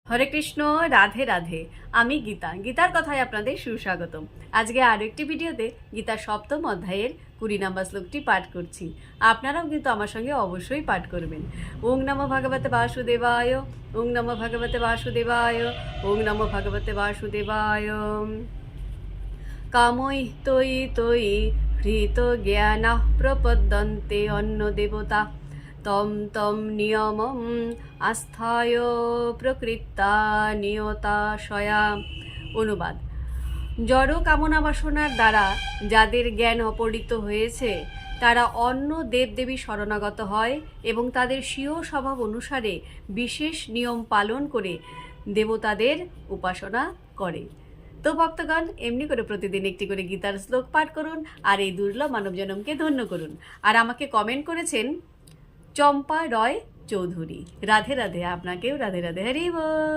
হরে কৃষ্ণ, রাধে রাধে। আমি গীতার কথায় আপনাদের সুস্বাগতম। আজকে আরও একটি ভিডিওতে গীতার সপ্তম অধ্যায়ের 20 নম্বর শ্লোকটি পাঠ করছি। আপনারাও কিন্তু আমার সঙ্গে অবশ্যই পাঠ করবেন। ওং নমো ভগবতে বাসুদেবায়, ওং নমো ভগবতে বাসুদেবায়, ওং নমো ভগবতে বাসুদেবায়। কামৈ তৈ তৈ হৃত জ্ঞানা প্রপদ্যন্তে অন্য দেবতা তম তম নিয়মম আস্থায় প্রকৃতা নিয়তাশয়া। অনুবাদ: জড় কামনা বাসনার দ্বারা যাদের জ্ঞান অপহৃত হয়েছে তারা অন্য দেবদেবী শরণাগত হয় এবং তাদের স্বীয় স্বভাব অনুসারে বিশেষ নিয়ম পালন করে দেবতাদের উপাসনা করে। তো ভক্তগণ, এমনি করে প্রতিদিন একটি করে গীতার শ্লোক পাঠ করুন আর এই দুর্লভ মানব জনমকে ধন্য করুন। আর আমাকে কমেন্ট করেছেন চম্পা রয় চৌধুরী। রাধে রাধে, আপনাকেও রাধে রাধে। হরি বল।